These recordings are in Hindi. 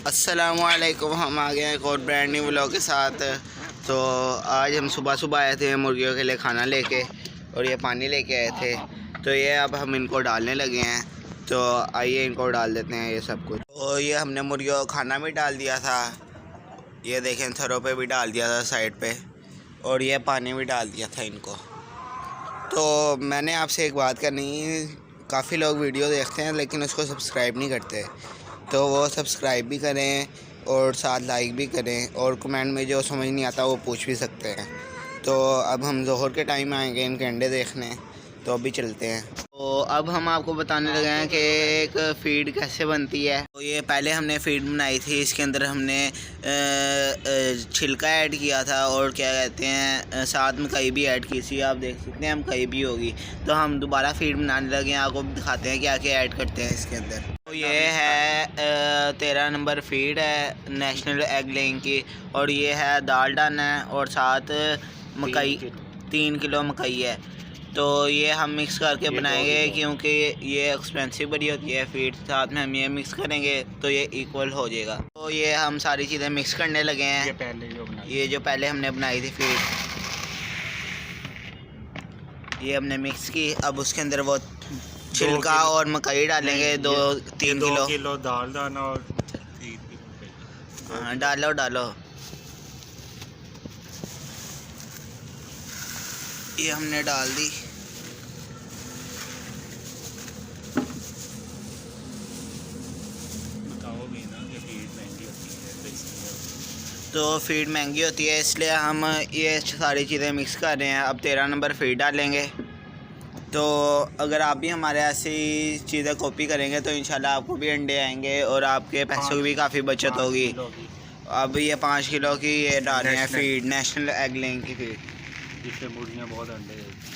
अस्सलामुअलैकुम, हम आ गए हैं एक और ब्रांड न्यू व्लॉग के साथ। तो आज हम सुबह सुबह आए थे मुर्गियों के लिए खाना लेके, और ये पानी लेके आए थे। तो ये अब हम इनको डालने लगे हैं। तो आइए इनको डाल देते हैं ये सब कुछ। और ये हमने मुर्गियों को खाना भी डाल दिया था, ये देखें थरों पे भी डाल दिया था साइड पे, और ये पानी भी डाल दिया था इनको। तो मैंने आपसे एक बात करनी, काफ़ी लोग वीडियो देखते हैं लेकिन उसको सब्सक्राइब नहीं करते, तो वो सब्सक्राइब भी करें और साथ लाइक भी करें, और कमेंट में जो समझ नहीं आता वो पूछ भी सकते हैं। तो अब हम ज़ोहर के टाइम आएंगे इनके अंडे देखने, तो अभी चलते हैं। तो अब हम आपको बताने लगे हैं कि एक फ़ीड कैसे बनती है। तो ये पहले हमने फ़ीड बनाई थी, इसके अंदर हमने छिलका ऐड किया था, और क्या कहते हैं साथ में कई भी ऐड की थी, आप देख सकते हैं हम कई भी होगी। तो हम दोबारा फ़ीड बनाने लगे हैं, आपको दिखाते हैं क्या क्या ऐड करते हैं इसके अंदर। तो ये है 13 नंबर फ़ीड है नेशनल एग लेइंग की, और ये है दाल डाना है, और साथ मकई 3 किलो मकई है। तो ये हम मिक्स करके बनाएंगे, क्योंकि ये एक्सपेंसिव बड़ी होती है फीड, साथ में हम ये मिक्स करेंगे तो ये इक्वल हो जाएगा। तो ये हम सारी चीज़ें मिक्स करने लगे हैं। ये जो पहले हमने बनाई थी फीड, ये हमने मिक्स की। अब उसके अंदर वो छिलका और मकई डालेंगे, 2-3 किलो दाल दाना और हाँ डालो। ये हमने डाल दी। तो फीड महंगी होती है, इसलिए हम ये सारी चीज़ें मिक्स कर रहे हैं। अब 13 नंबर फीड डालेंगे। तो अगर आप भी हमारे ऐसी चीज़ें कॉपी करेंगे तो इंशाल्लाह आपको भी अंडे आएंगे, और आपके पैसों की भी काफ़ी बचत होगी। अब ये 5 किलो की ये डाल रहे हैं फीड, नेशनल एग लेइंग की फीड, जिससे मुर्गियाँ बहुत अंडे देती हैं।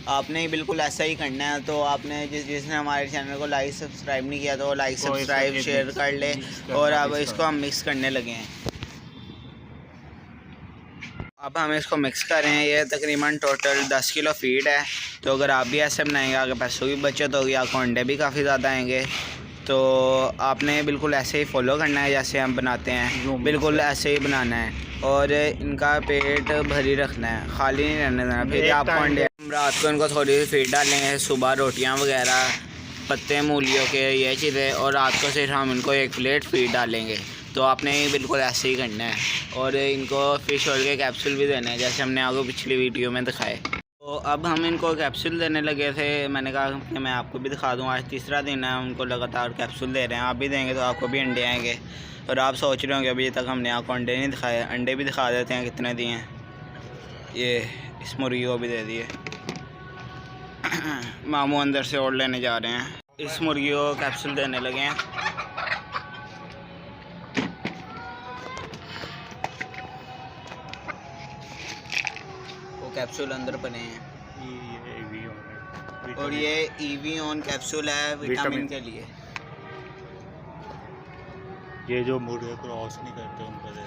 आपने बिल्कुल ऐसा ही करना है। तो आपने जिसने हमारे चैनल को लाइक सब्सक्राइब नहीं किया तो लाइक सब्सक्राइब शेयर कर ले। और अब इसको हम मिक्स करने लगे हैं। अब हम इसको मिक्स कर रहे हैं। ये तकरीबन टोटल 10 किलो फीड है। तो अगर आप भी ऐसे बनाएंगे आगे पैसों की बचत होगी, आपको अंडे भी काफ़ी ज़्यादा आएंगे। तो आपने बिल्कुल ऐसे ही फॉलो करना है जैसे हम बनाते हैं, बिल्कुल ऐसे ही बनाना है, और इनका पेट भरी रखना है, खाली नहीं रहने देना। फिर आपको अंडे, रात को इनको थोड़ी सी फीड डालेंगे, सुबह रोटियां वगैरह, पत्ते मूलियों के ये चीज़ें, और रात को सिर्फ हम इनको 1 प्लेट फीड डालेंगे। तो आपने बिल्कुल ऐसे ही करना है। और इनको फ़िश ऑयल के कैप्सूल भी देने हैं, जैसे हमने आपको पिछली वीडियो में दिखाए। तो अब हम इनको कैप्सूल देने लगे थे। मैंने कहा कि मैं आपको भी दिखा दूँ, आज तीसरा दिन है उनको लगातार कैप्सूल दे रहे हैं। आप भी देंगे तो आपको भी अंडे आएंगे। और आप सोच रहे होंगे अभी तक हमने आपको अंडे नहीं दिखाए, अंडे भी दिखा देते हैं कितने दिए हैं। ये इस मुर्गी को भी दे दिए। मामू अंदर से और लेने जा रहे हैं। इस मुर्गी को कैप्सूल देने लगे हैं। वो कैप्सूल अंदर बने हैं, और ये EVON कैप्सूल है विटामिन के लिए। ये जो मुर्गे क्रॉस नहीं करते उनको दे।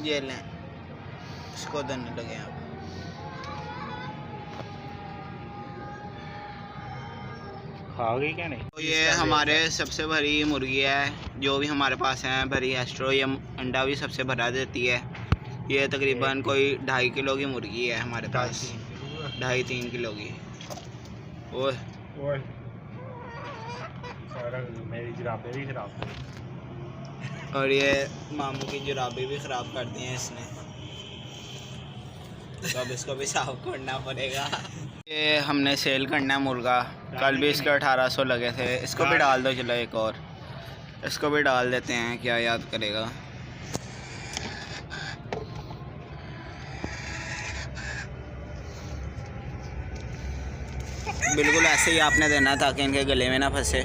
ये लें, इसको देने लगे हैं। आप खा गई क्या नहीं? तो ये हमारे सबसे भरी मुर्गी है जो भी हमारे पास है, भरी एस्ट्रो। ये अंडा भी सबसे भरा देती है। ये तकरीबन कोई 2.5 किलो की मुर्गी है हमारे पास, 2.5-3 किलो की। ओए मेरी जुराबें भी खराब। और ये मामू की जुराबें भी ख़राब कर दी हैं इसने, तो अब इसको भी साफ करना पड़ेगा। ये हमने सेल करना है मुर्गा। कल भी इसके 1800 लगे थे। इसको भी डाल दो, चलो एक और इसको भी डाल देते हैं, क्या याद करेगा। बिल्कुल ऐसे ही आपने देना है ताकि इनके गले में ना फंसे।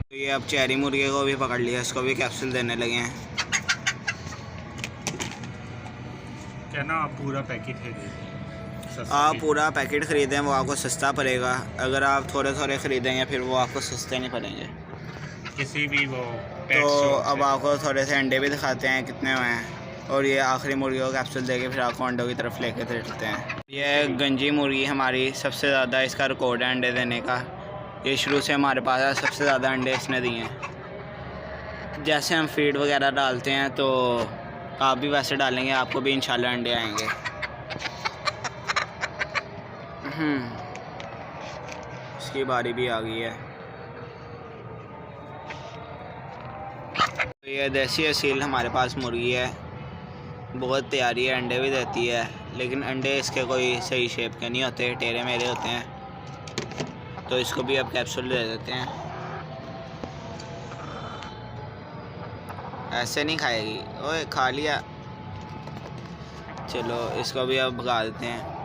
तो ये अब चेरी मुर्गे को भी पकड़ लिया, इसको भी कैप्सूल देने लगे हैं। क्या ना, आप पूरा पैकेट खरीदें, आप पूरा पैकेट ख़रीदें वो आपको सस्ता पड़ेगा। अगर आप थोड़े थोड़े ख़रीदेंगे फिर वो आपको सस्ते नहीं पड़ेंगे। किसी भी वो तो अब आपको थोड़े से अंडे भी दिखाते हैं कितने हुए हैं, और ये आखिरी मुर्गी को कैप्सूल देके फिर आपको अंडों की तरफ लेके चलते हैं। ये गंजी मुर्गी हमारी सबसे ज़्यादा इसका रिकॉर्ड है अंडे देने का। ये शुरू से हमारे पास है, सबसे ज़्यादा अंडे इसने दिए हैं। जैसे हम फीड वगैरह डालते हैं तो आप भी वैसे डालेंगे, आपको भी इंशाल्लाह अंडे आएंगे। इसकी बारी भी आ गई है। तो ये देसी असील हमारे पास मुर्गी है, बहुत तैयारी है, अंडे भी देती है, लेकिन अंडे इसके कोई सही शेप के नहीं होते, टेढ़े मेढ़े होते हैं। तो इसको भी अब कैप्सूल दे देते हैं। ऐसे नहीं खाएगी, ओए खा लिया। चलो इसको भी अब भगा देते हैं।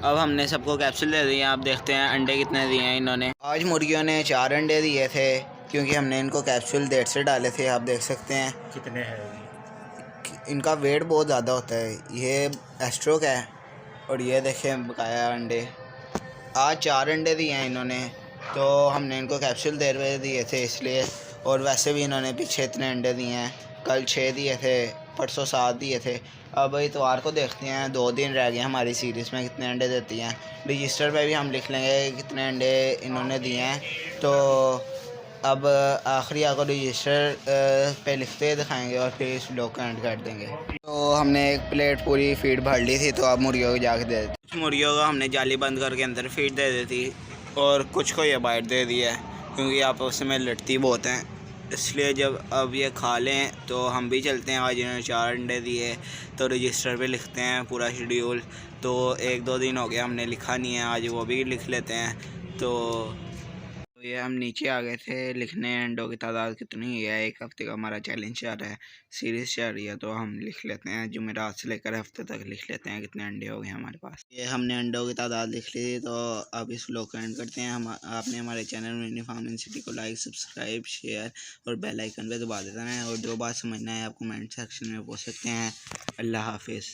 अब हमने सबको कैप्सूल दे दिए, आप देखते हैं अंडे कितने दिए हैं इन्होंने। आज मुर्गियों ने 4 अंडे दिए थे, क्योंकि हमने इनको कैप्सूल देर से डाले थे। आप देख सकते हैं कितने हैं? इनका वेट बहुत ज़्यादा होता है। ये एस्ट्रोक है, और ये देखें बकाया अंडे। आज 4 अंडे दिए हैं इन्होंने, तो हमने इनको कैप्सूल देर में दिए थे इसलिए। और वैसे भी इन्होंने पीछे इतने अंडे दिए हैं, कल 6 दिए थे, परसों 7 दिए थे। अब इतवार को देखते हैं, 2 दिन रह गए हमारी सीरीज़ में कितने अंडे देती हैं। रजिस्टर पे भी हम लिख लेंगे कितने अंडे इन्होंने दिए हैं। तो अब आखिरी आपको रजिस्टर पे लिखते दिखाएंगे और फिर इस ब्लॉग का एंड कर देंगे। तो हमने एक प्लेट पूरी फीड भर ली थी, तो अब मुर्गियों को जाके दे देते। कुछ मुर्गियों को हमने जाली बंद करके अंदर फीड दे दी थी, और कुछ को ये बाइट दे दिया है, क्योंकि आपस में लड़ती बहुत हैं। इसलिए जब अब ये खा लें तो हम भी चलते हैं। आज इन्होंने 4 अंडे दिए, तो रजिस्टर पे लिखते हैं पूरा शेड्यूल। तो 1-2 दिन हो गया हमने लिखा नहीं है, आज वो भी लिख लेते हैं। तो ये हम नीचे आ गए थे लिखने अंडों की तादाद कितनी है। 1 हफ्ते का हमारा चैलेंज चल रहा है, सीरीज़ चल रही है, तो हम लिख लेते हैं। जुमेरात से लेकर हफ्ते तक लिख लेते हैं कितने अंडे हो गए हमारे पास। ये हमने अंडों की तादाद लिख ली थी, तो अब इस व्लॉग का एंड करते हैं। हम आपने हमारे चैनल मिनी फार्मिंग सिटी को लाइक, सब्सक्राइब, शेयर और बेल आइकन पे दबा देना है। और जो बात समझना है आप कमेंट सेक्शन में पूछ सकते हैं। अल्लाह हाफिज़।